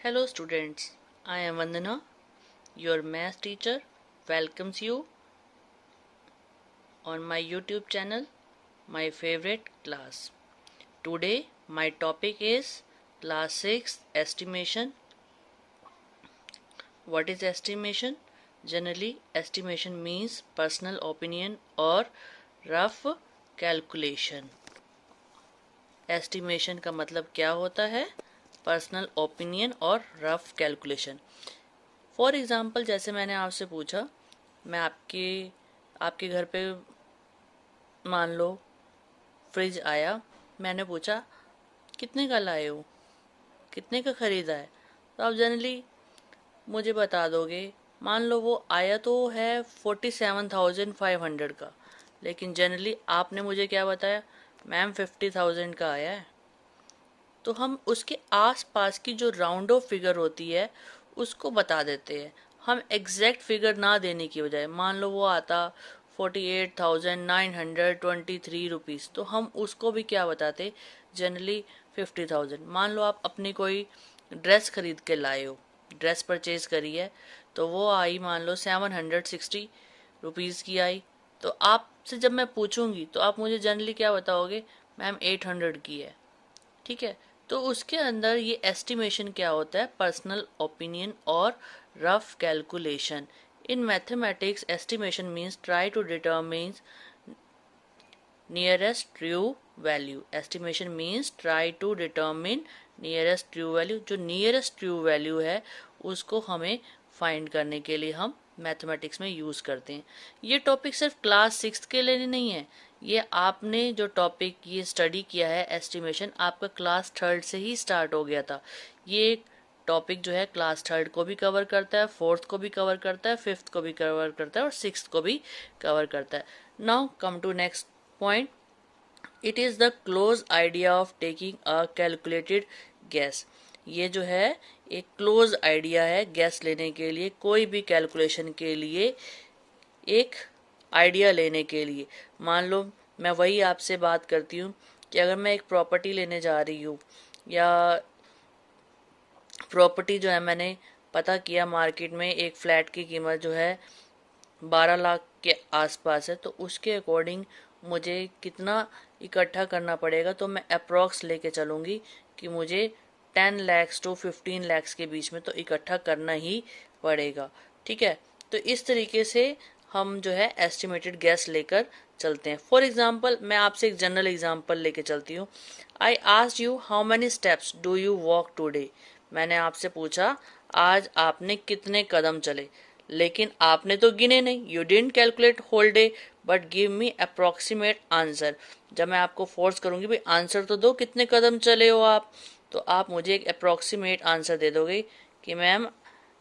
Hello students, I am Vandana, your math teacher, welcomes you on my YouTube channel, my favorite class. Today my topic is class 6 estimation. What is estimation? Generally, estimation means personal opinion or rough calculation. Estimation का मतलब क्या होता है? Personal opinion और rough calculation. For example, जैसे मैंने आपसे पूछा, मैं आपके घर पे मान लो फ्रिज आया, मैंने पूछा कितने का लाए हो, कितने का ख़रीदा है, तो आप जनरली मुझे बता दोगे. मान लो वो आया तो है 47,500 का, लेकिन जनरली आपने मुझे क्या बताया, मैम 50,000 का आया है. तो हम उसके आसपास की जो राउंड ऑफ फिगर होती है उसको बता देते हैं. हम एग्जैक्ट फिगर ना देने की बजाय, मान लो वो आता 48,923 रुपीज़, तो हम उसको भी क्या बताते, जनरली 50,000. मान लो आप अपनी कोई ड्रेस खरीद के लाए हो, ड्रेस परचेज करी है, तो वो आई मान लो 760 रुपीज़ की आई. तो आपसे जब मैं पूछूंगी तो आप मुझे जनरली क्या बताओगे, मैम 800 की है. ठीक है, तो उसके अंदर ये एस्टिमेशन क्या होता है, पर्सनल ओपिनियन और rough calculation. In mathematics estimation means try to determine nearest true value. Estimation means try to determine nearest true value. जो नियरेस्ट ट्रू वैल्यू है उसको हमें फाइंड करने के लिए हम मैथमेटिक्स में यूज़ करते हैं. ये टॉपिक सिर्फ क्लास 6 के लिए नहीं है, ये आपने जो टॉपिक ये स्टडी किया है एस्टिमेशन, आपका क्लास 3 से ही स्टार्ट हो गया था. ये टॉपिक जो है क्लास 3 को भी कवर करता है, 4th को भी कवर करता है, 5th को भी कवर करता है और 6th को भी कवर करता है. Now come to next point. It is the close idea of taking a calculated guess. ये जो है एक क्लोज आइडिया है गैस लेने के लिए, कोई भी कैलकुलेशन के लिए, एक आइडिया लेने के लिए. मान लो मैं वही आपसे बात करती हूँ कि अगर मैं एक प्रॉपर्टी लेने जा रही हूँ, या प्रॉपर्टी जो है मैंने पता किया मार्केट में एक फ्लैट की कीमत जो है 12 लाख के आसपास है, तो उसके अकॉर्डिंग मुझे कितना इकट्ठा करना पड़ेगा, तो मैं अप्रॉक्स लेके चलूँगी कि मुझे 10 lakhs to 15 lakhs के बीच में तो इकट्ठा करना ही पड़ेगा. ठीक है, तो इस तरीके से हम जो है एस्टिमेटेड गैस लेकर चलते हैं. फॉर एग्जाम्पल, मैं आपसे एक जनरल एग्जाम्पल लेके चलती हूँ. I asked you how many steps do you walk today. मैंने आपसे पूछा आज आपने कितने कदम चले, लेकिन आपने तो गिने नहीं. You didn't calculate whole day but give me approximate answer. जब मैं आपको फोर्स करूंगी भाई आंसर तो दो, कितने कदम चले हो आप, तो आप मुझे एक अप्रॉक्सीमेट आंसर दे दोगे कि ma'am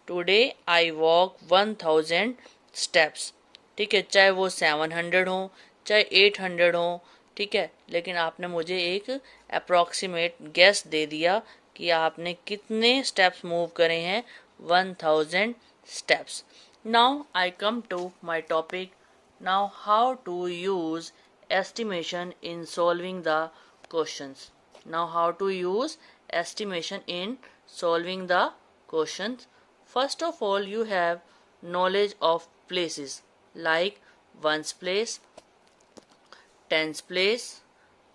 today I walk 1000 steps. ठीक है, चाहे वो 700 हो चाहे 800 हो, ठीक है, लेकिन आपने मुझे एक अप्रॉक्सीमेट गेस दे दिया कि आपने कितने स्टेप्स मूव करे हैं, 1000 steps. Now I come to my topic. Now how to use estimation in solving the questions. Now how to use estimation in solving the questions. First of all, you have knowledge of places like ones place, tens place,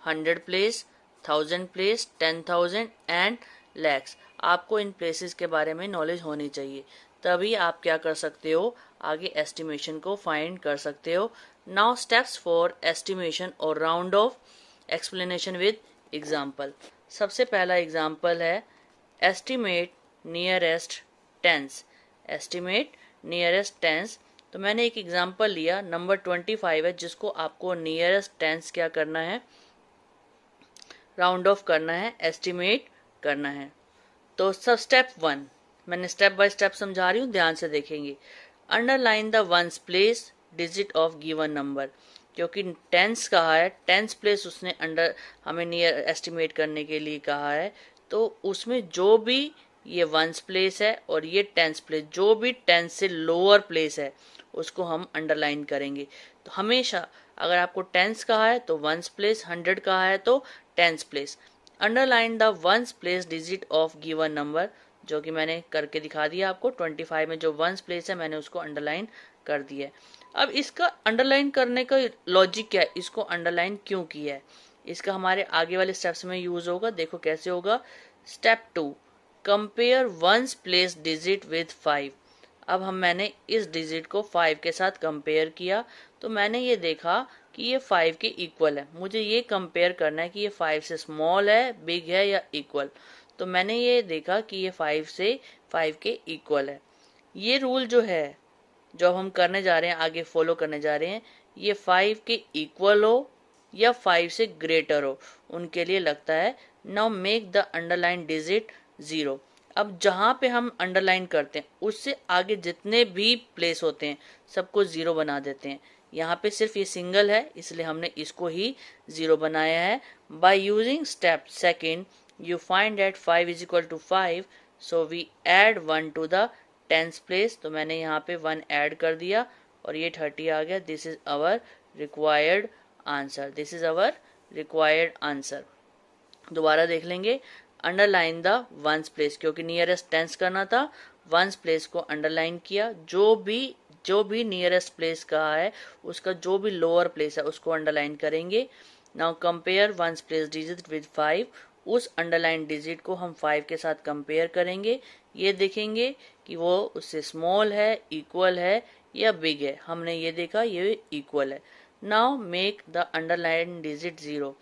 100 place, 1000 place, 10,000 and lakhs. आपको in places के बारे में knowledge होनी चाहिए, तभी आप क्या कर सकते हो, आगे एस्टिमेशन को फाइंड कर सकते हो. नाउ स्टेप्स फॉर एस्टिमेशन और round of explanation with example. सबसे पहला एग्जाम्पल है estimate nearest tense. Estimate nearest tens, तो मैंने एक एग्जाम्पल लिया, नंबर 25 है, जिसको आपको नियरेस्ट टेंस क्या करना है, राउंड ऑफ करना है, एस्टिमेट करना है. तो सब स्टेप 1 मैंने स्टेप बाय स्टेप समझा रही हूँ, ध्यान से देखेंगे. Underline the ones place digit of given number. क्योंकि टेंस कहा है, टेंस प्लेस उसने अंडर हमें नियर एस्टिमेट करने के लिए कहा है, तो उसमें जो भी ये वंस प्लेस है और ये टेंस प्लेस, जो भी टेंस से लोअर प्लेस है उसको हम अंडरलाइन करेंगे. तो हमेशा अगर आपको टेंस कहा है तो वंस प्लेस, 100 कहा है तो tens place. Underline the ones place digit of given number. जो कि मैंने करके दिखा दिया आपको। 25 में जो वंस प्लेस है मैंने उसको अंडरलाइन कर दिया है। अब इसका अंडरलाइन करने का लॉजिक क्या है, इसको अंडरलाइन क्यों किया है, इसका हमारे आगे वाले स्टेप्स में यूज होगा। देखो कैसे होगा। Step 2, compare ones place digit with 5। अब मैंने इस डिजिट को 5 के साथ कंपेयर किया, तो मैंने ये देखा कि ये 5 के इक्वल है। मुझे ये कंपेयर करना है कि ये 5 से स्मॉल है, बिग है या इक्वल। तो मैंने ये देखा कि ये 5 से 5 के इक्वल है। ये रूल जो है, जो हम करने जा रहे हैं, आगे फॉलो करने जा रहे हैं, ये 5 के इक्वल हो या 5 से ग्रेटर हो, उनके लिए लगता है। Now make the underline digit 0। अब जहां पे हम अंडरलाइन करते हैं उससे आगे जितने भी प्लेस होते हैं सबको 0 बना देते हैं। यहाँ पे सिर्फ ये सिंगल है इसलिए हमने इसको ही 0 बनाया है। By using step second you find that 5 is equal to 5, so we add 1 to the tens place. तो मैंने यहाँ पे 1 ऐड कर दिया और ये 30 आ गया। This is our required answer. This is our required answer. दोबारा देख लेंगे। अंडरलाइन द वंस प्लेस, क्योंकि नियरेस्ट टेंस करना था, वंस प्लेस को अंडरलाइन किया। जो भी नियरेस्ट प्लेस का है उसका जो भी लोअर प्लेस है उसको अंडरलाइन करेंगे। Now compare ones place digit with 5। उस अंडरलाइन डिजिट को हम 5 के साथ कंपेयर करेंगे। ये देखेंगे कि वो उससे स्मॉल है, इक्वल है या बिग है। हमने ये देखा ये इक्वल है। Now make the underline digit 0।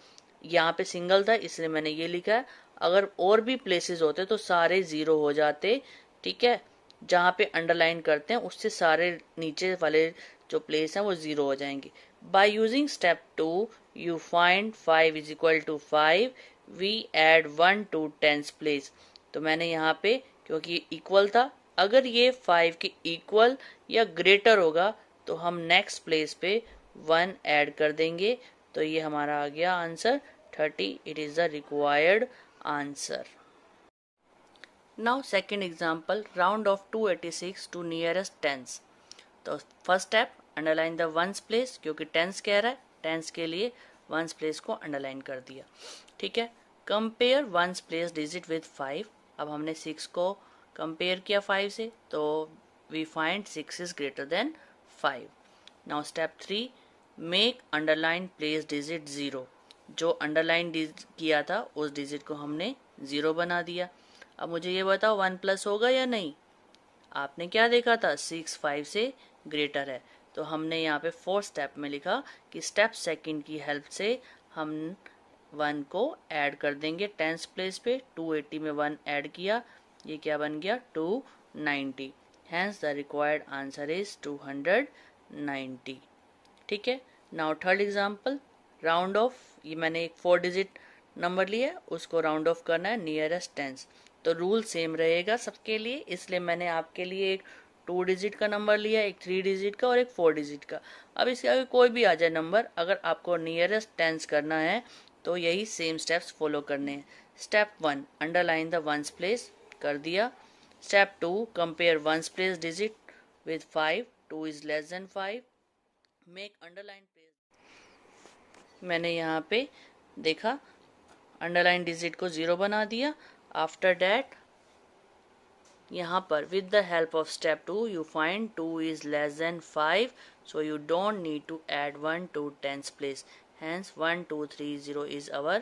यहाँ पे सिंगल था इसलिए मैंने ये लिखा है। अगर और भी प्लेसेस होते तो सारे 0 हो जाते। ठीक है, जहाँ पे अंडरलाइन करते हैं उससे सारे नीचे वाले जो प्लेस हैं वो 0 हो जाएंगे। By using step 2 you find 5 is equal to 5, we add 1 to tens place. तो मैंने यहाँ पे, क्योंकि इक्वल था, अगर ये 5 के इक्वल या ग्रेटर होगा तो हम नेक्स्ट प्लेस पे 1 ऐड कर देंगे। तो ये हमारा आ गया answer 30। It is the required answer. Now second example, round off 286 to nearest tens. तो first step, underline the ones place, क्योंकि टेंस कह रहा है, टेंस के लिए वंस प्लेस को अंडरलाइन कर दिया। ठीक है, compare ones place digit with 5। अब हमने 6 को कंपेयर किया 5 से, तो we find 6 is greater than 5। Now step 3, make underline place digit 0। जो अंडरलाइन किया था उस डिजिट को हमने 0 बना दिया। अब मुझे ये बताओ 1 प्लस होगा या नहीं। आपने क्या देखा था, 6 5 से ग्रेटर है। तो हमने यहाँ पे 4th स्टेप में लिखा कि स्टेप सेकंड की हेल्प से हम 1 को ऐड कर देंगे टेंस प्लेस पे। 280 में 1 ऐड किया, ये क्या बन गया 290। Hence the required answer is 290। ठीक है, now third example, round off. ये मैंने एक 4 डिजिट नंबर लिया है, उसको राउंड ऑफ करना है नियरेस्ट टेंस। तो रूल सेम रहेगा सबके लिए, इसलिए मैंने आपके लिए एक 2 डिजिट का नंबर लिया, एक 3 डिजिट का और एक 4 डिजिट का। अब इसके आगे कोई भी आ जाए नंबर, अगर आपको नियरेस्ट टेंस करना है तो यही सेम स्टेप्स फॉलो करने हैं। Step 1, underline the ones place, कर दिया। Step 2, compare ones place digit with 5, 2 is less than 5, make underline place. मैंने यहाँ पे देखा अंडरलाइन डिजिट को 0 बना दिया। आफ्टर दैट यहाँ पर with the help of step 2 you find 2 is less than 5, so you don't need to add 1 to tens place. Hence 1230 is our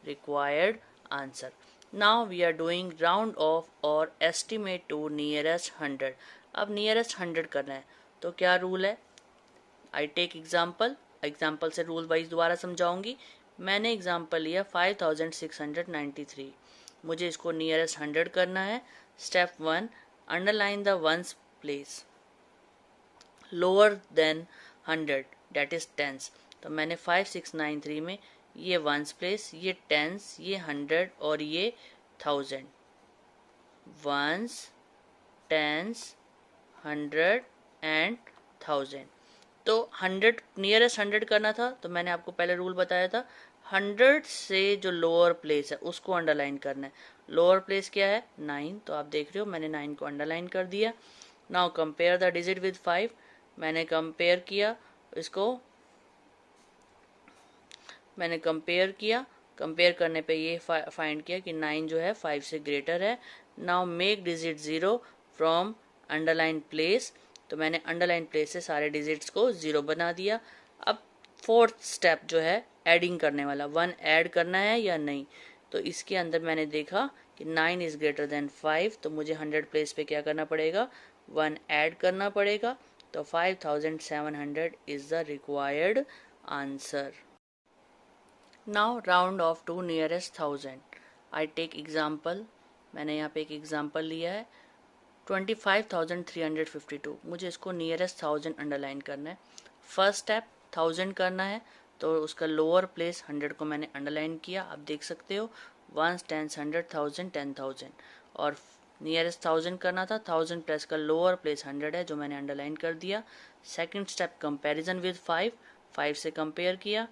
required answer. Now we are doing round off or estimate to nearest 100. अब nearest 100 करना है तो क्या rule है। I take example से rule wise दोबारा समझाऊंगी। मैंने example लिया 5693, मुझे इसको नियरेस्ट 100 करना है। Step 1, underline the ones place lower than 100 that is tens. तो मैंने 5693 में ये वंस प्लेस, ये टेंस, ये 100 और ये 1000, वंस, टेंस, 100 एंड 1000। तो 100 नियरेस्ट 100 करना था, तो मैंने आपको पहले रूल बताया था 100 से जो लोअर प्लेस है उसको अंडरलाइन करना है। लोअर प्लेस क्या है 9, तो आप देख रहे हो मैंने 9 को अंडरलाइन कर दिया। Now compare the digit with 5, मैंने कंपेयर किया इसको, कंपेयर करने पे ये फाइंड किया कि 9 जो है 5 से ग्रेटर है। Now make digit 0 from underline place. तो मैंने अंडरलाइन प्लेस से सारे डिजिट्स को 0 बना दिया। अब फोर्थ स्टेप जो है एडिंग करने वाला, 1 ऐड करना है या नहीं। तो इसके अंदर मैंने देखा कि 9 इज ग्रेटर देन 5, तो मुझे 100 प्लेस पे क्या करना पड़ेगा, 1 ऐड करना पड़ेगा। तो 5700 is the required answer. Now round off to nearest 1000। I take example, मैंने यहाँ पे एक एग्जाम्पल लिया है 25,352। मुझे इसको नियरेस्ट 1000 अंडरलाइन करना है। फर्स्ट स्टेप 1000 करना है, तो उसका लोअर प्लेस 100 को मैंने अंडरलाइन किया। आप देख सकते हो 1 10 100 1000 10,000। और नियरेस्ट 1000 करना था, 1000 प्लस का लोअर प्लेस 100 है जो मैंने अंडरलाइन कर दिया। सेकंड स्टेप कंपैरिजन विद 5 से कंपेयर किया,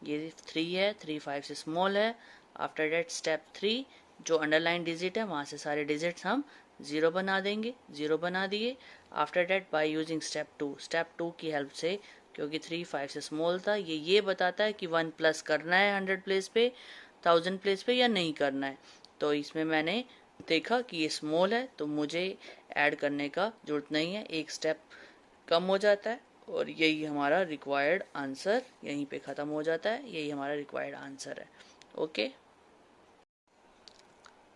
ये 3 है, 3 5 से स्मॉल है। आफ्टर दैट स्टेप 3, जो अंडरलाइन डिजिट है वहाँ से सारे डिजिट्स हम 0 बना देंगे, 0 बना दिए। After that bye using step 2 की हेल्प से, क्योंकि 3 5 से स्मॉल था, ये बताता है कि 1 प्लस करना है 100 प्लेस पे, 1000 प्लेस पे या नहीं करना है। तो इसमें मैंने देखा कि ये स्मॉल है, तो मुझे ऐड करने का जरूरत नहीं है, एक स्टेप कम हो जाता है और यही हमारा रिक्वायर्ड आंसर यहीं पे ख़त्म हो जाता है। यही हमारा रिक्वायर्ड आंसर है। Okay,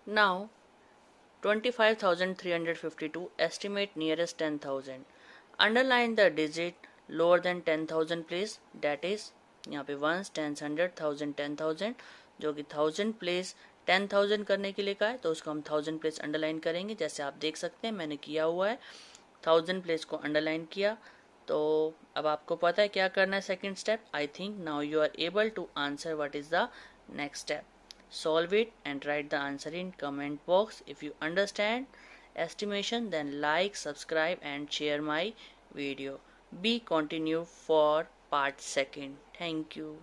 now 25,352 estimate nearest 10,000। Underline the digit lower than 10,000 place, that is यहाँ पे 1 10 100 1000 10,000, जो कि 1000 प्लेस 10,000 करने के लिए का है, तो उसको हम 1000 प्लेस अंडरलाइन करेंगे। जैसे आप देख सकते हैं मैंने किया हुआ है, 1000 प्लेस को अंडरलाइन किया। तो अब आपको पता है क्या करना है second step. I think now you are able to answer what is the next step. Solve it and write the answer in comment box. If you understand estimation, then like, subscribe and share my video. Be continue for part second. Thank you.